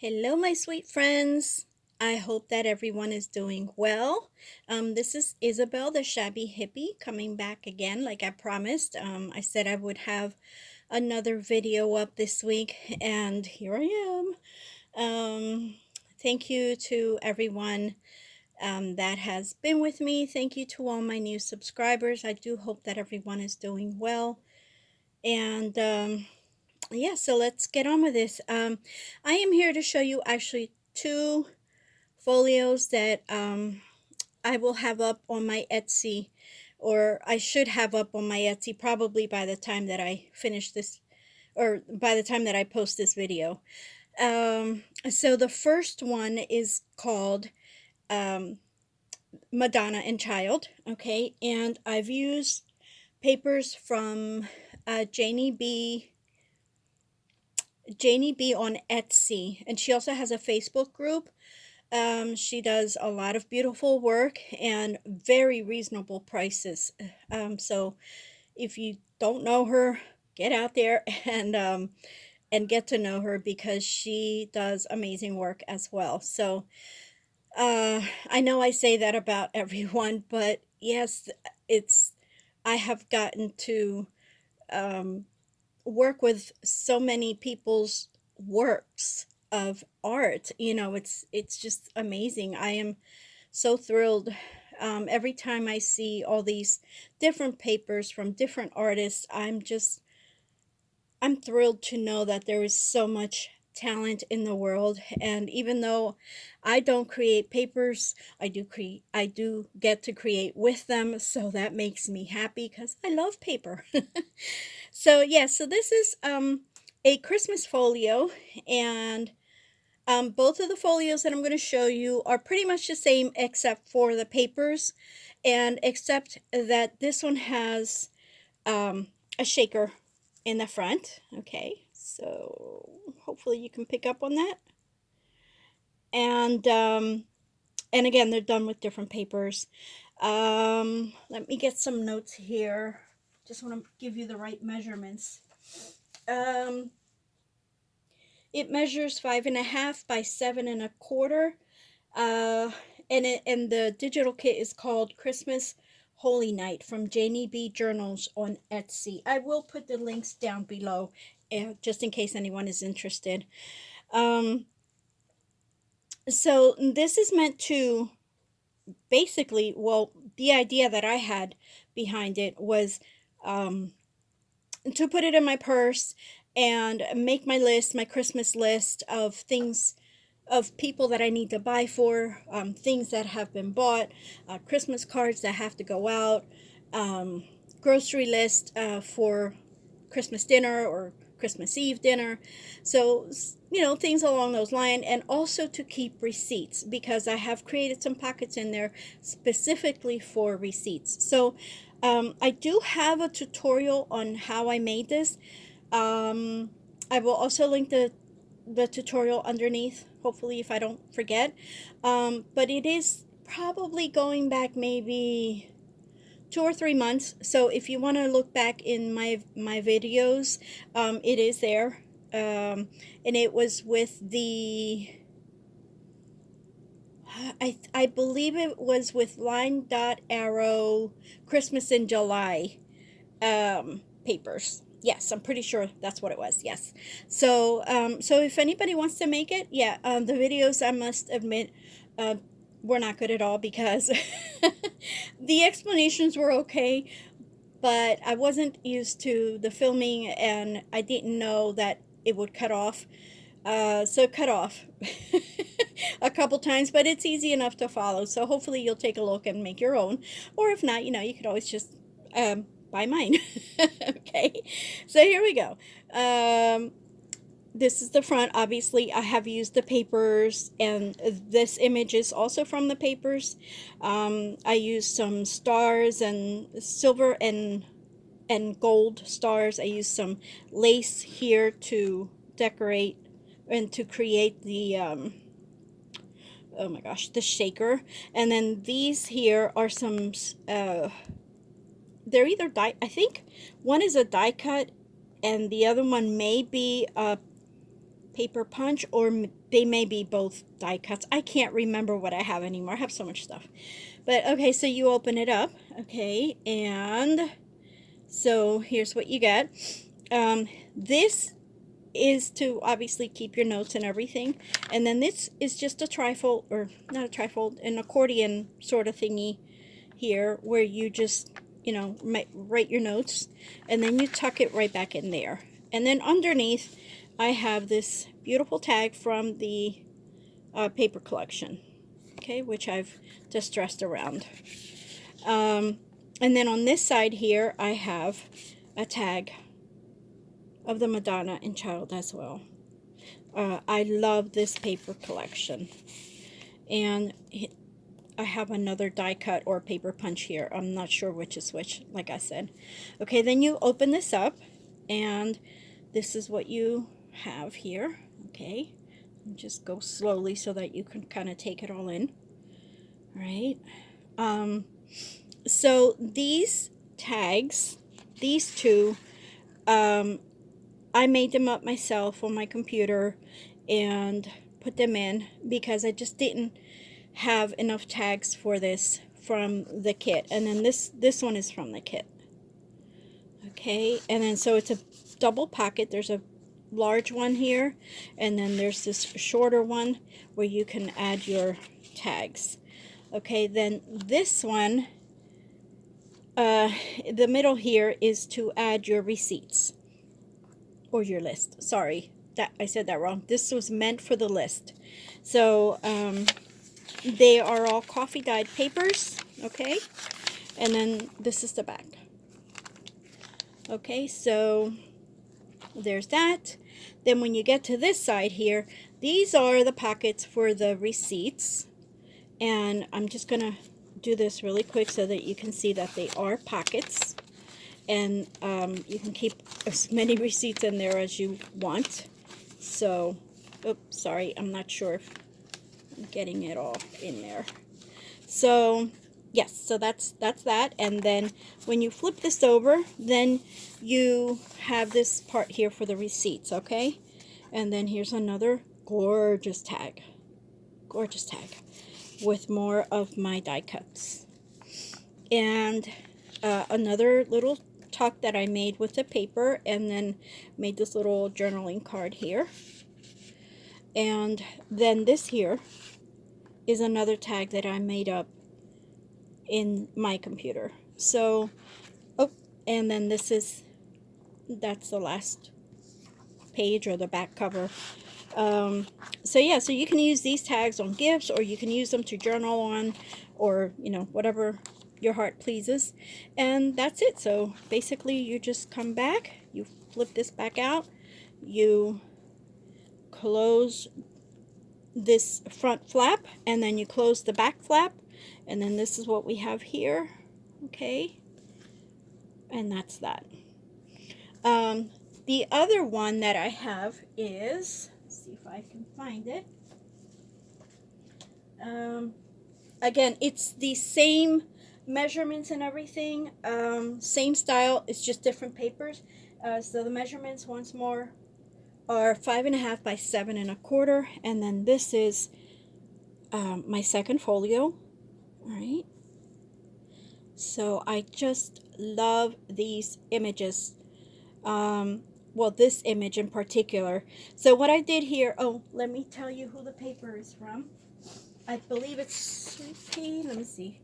Hello, my sweet friends. I hope that everyone is doing well. This is Isabel, the Shabby Hippie, coming back again, like I promised. I said I would have another video up this week, and here I am. Thank you to everyone that has been with me. Thank you to all my new subscribers. I do hope that everyone is doing well. And yeah, so let's get on with this. I am here to show you actually two folios that I will have up on my Etsy, or I should have up on my Etsy probably by the time that I finish this, or by the time that I post this video. So the first one is called um, Madonna and Child, okay, and I've used papers from Janie B on Etsy, and she also has a Facebook group. She does a lot of beautiful work and very reasonable prices. So if you don't know her, get out there and get to know her because she does amazing work as well. So I know I say that about everyone, but yes, it's I have gotten to um, work with so many people's works of art. It's just amazing. I am so thrilled every time I see all these different papers from different artists. I'm thrilled to know that there is so much talent in the world, and even though I don't create papers, I do get to create with them, so that makes me happy because I love paper. So yeah, so this is a Christmas folio, and both of the folios that I'm going to show you are pretty much the same except for the papers, and except that this one has a shaker in the front. Okay, so hopefully you can pick up on that. And again, they're done with different papers. Let me get some notes here. Just want to give you the right measurements. Um, it measures 5.5 by 7.25. Uh, and the digital kit is called Christmas Holy Night from Janie B Journals on Etsy. I will put the links down below, just in case anyone is interested. So this is meant to basically, well, the idea that I had behind it was to put it in my purse and make my list, my Christmas list of things, of people that I need to buy for, things that have been bought, Christmas cards that have to go out, grocery list for Christmas dinner or Christmas Eve dinner. So, things along those lines, and also to keep receipts because I have created some pockets in there specifically for receipts. So, I do have a tutorial on how I made this. I will also link the tutorial underneath, hopefully, if I don't forget. But it is probably going back maybe 2 or 3 months. So if you want to look back in my videos, it is there. And it was with the I believe it was with Line Dot Arrow Christmas in July papers. Yes, I'm pretty sure that's what it was. Yes. So if anybody wants to make it, yeah, the videos, I must admit, uh, were not good at all because the explanations were okay, but I wasn't used to the filming and I didn't know that it would cut off. So it cut off a couple times, but it's easy enough to follow. So hopefully you'll take a look and make your own. Or if not, you could always just buy mine. Okay, so here we go. This is the front. Obviously, I have used the papers, and this image is also from the papers. I used some stars and silver and gold stars. I used some lace here to decorate and to create the oh my gosh, the shaker. And then these here are some they're either die, I think one is a die cut and the other one may be paper punch, or they may be both die cuts. I can't remember what I have anymore. I have so much stuff. But okay, so you open it up, okay, and so here's what you get. This is to obviously keep your notes and everything, and then this is just a trifold, or not a trifold, an accordion sort of thingy here, where you just, you know, write your notes, and then you tuck it right back in there. And then underneath I have this beautiful tag from the paper collection, okay, which I've distressed around. And then on this side here I have a tag of the Madonna and Child as well. I love this paper collection. And I have another die cut or paper punch here. I'm not sure which is which, like I said. Okay, then you open this up, and this is what you have here. Okay, just go slowly so that you can kind of take it all in. All right. So these tags, these two, I made them up myself on my computer and put them in because I just didn't have enough tags for this from the kit. And then this one is from the kit. Okay, and then so it's a double pocket. There's a large one here, and then there's this shorter one where you can add your tags. Okay, then this one, the middle here is to add your receipts or your list. Sorry, that I said that wrong. This was meant for the list. So they are all coffee dyed papers. Okay, and then this is the back. Okay, so there's that. Then when you get to this side here, these are the pockets for the receipts, and I'm just gonna do this really quick so that you can see that they are pockets, and you can keep as many receipts in there as you want. So, oops, sorry, I'm not sure if I'm getting it all in there. So yes, so that's that. And then when you flip this over, then you have this part here for the receipts. Okay, and then here's another gorgeous tag with more of my die cuts, and another little tuck that I made with the paper, and then made this little journaling card here. And then this here is another tag that I made up in my computer. So, oh, and then that's the last page, or the back cover. So yeah, so you can use these tags on gifts, or you can use them to journal on, or, you know, whatever your heart pleases. And that's it. So basically you just come back, you flip this back out, you close this front flap, and then you close the back flap, and then this is what we have here. Okay, and that's that. The other one that I have is, let's see if I can find it. Again, it's the same measurements and everything, same style, it's just different papers. So the measurements, once more, are 5.5 by 7.25, and then this is my second folio. All right, so I just love these images. Well, this image in particular. So what I did here, oh, let me tell you who the paper is from. I believe it's Sweet Pea. Let me see.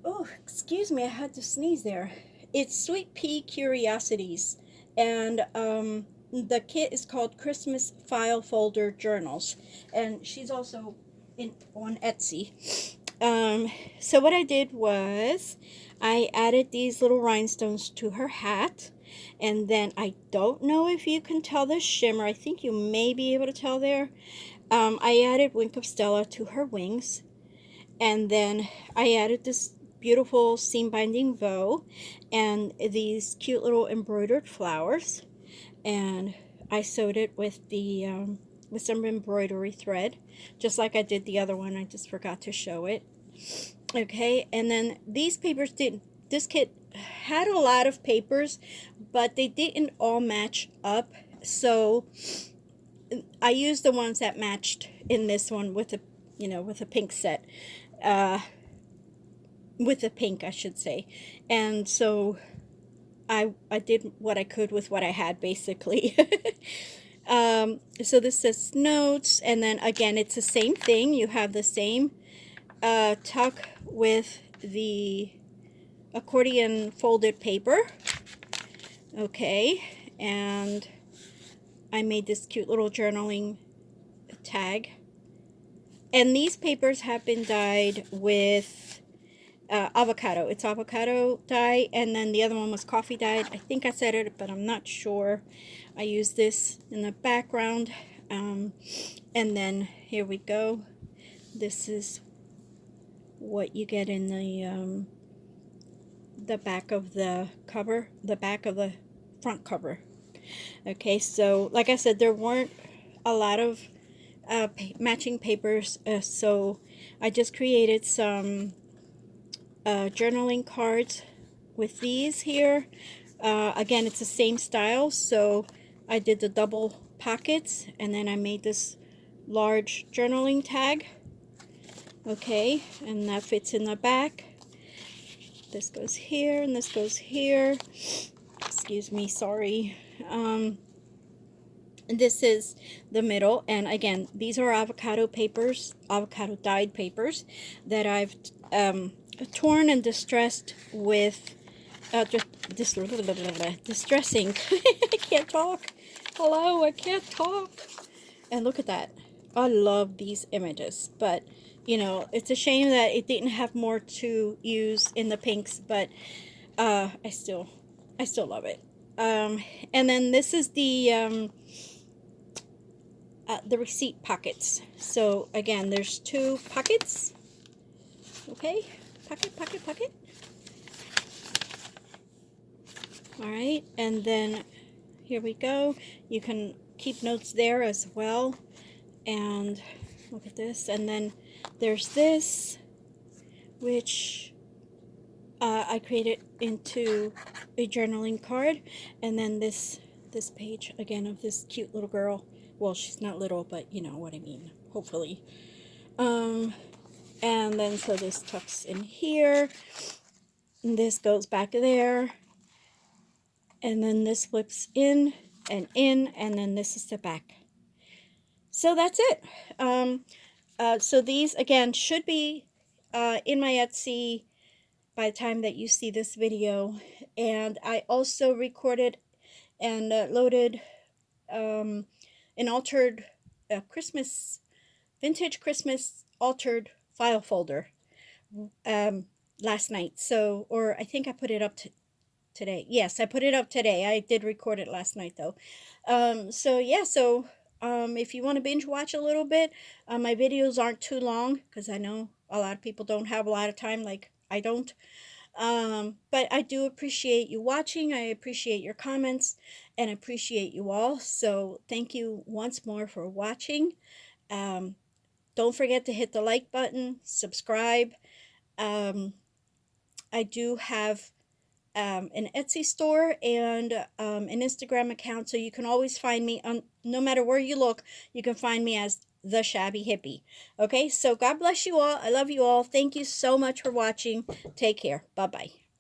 Oh, excuse me, I had to sneeze there. It's Sweet Pea Curiosities, and the kit is called Christmas File Folder Journals, and she's also on Etsy. So what I did was I added these little rhinestones to her hat, and then I don't know if you can tell the shimmer. I think you may be able to tell there. I added Wink of Stella to her wings, and then I added this beautiful seam binding bow and these cute little embroidered flowers, and I sewed it with the with some embroidery thread, just like I did the other one. I just forgot to show it. Okay, and then these papers didn't, this kit had a lot of papers, but they didn't all match up. So I used the ones that matched in this one with a, with a pink set, uh, with the pink, I should say. And so I did what I could with what I had, basically. So this says notes, and then again, it's the same thing. You have the same tuck with the accordion folded paper. Okay, and I made this cute little journaling tag. And these papers have been dyed with avocado. It's avocado dye, and then the other one was coffee dyed. I think I said it, but I'm not sure. I use this in the background. And then here we go. This is what you get in the back of the cover, the back of the front cover. Okay, so like I said, there weren't a lot of matching papers, so I just created some journaling cards with these here. Again, it's the same style, so I did the double pockets, and then I made this large journaling tag. Okay, and that fits in the back. This goes here, and this goes here. Excuse me, sorry. This is the middle, and again, these are avocado papers, avocado dyed papers that I've torn and distressed with distressing. I can't talk. Hello, I can't talk. And look at that. I love these images, but it's a shame that it didn't have more to use in the pinks, but I still love it. And then this is the receipt pockets. So again, there's two pockets. Okay, pocket. All right, and then here we go. You can keep notes there as well. And look at this. And then there's this, which I created into a journaling card. And then this page again of this cute little girl. Well, she's not little, but you know what I mean, hopefully. And then so this tucks in here, and this goes back there, and then this flips in, and then this is the back. So that's it. So these again should be in my Etsy by the time that you see this video. And I also recorded and loaded an altered Christmas, vintage Christmas altered file folder last night. So, or I think I put it up today. Yes, I put it up today. I did record it last night though. So yeah, so if you want to binge watch a little bit, my videos aren't too long because I know a lot of people don't have a lot of time like I don't. But I do appreciate you watching. I appreciate your comments and appreciate you all. So thank you once more for watching. Don't forget to hit the like button, subscribe. I do have an Etsy store and an Instagram account, so you can always find me on, no matter where you look, you can find me as the Shabby Hippie. Okay, so God bless you all. I love you all. Thank you so much for watching. Take care. Bye-bye.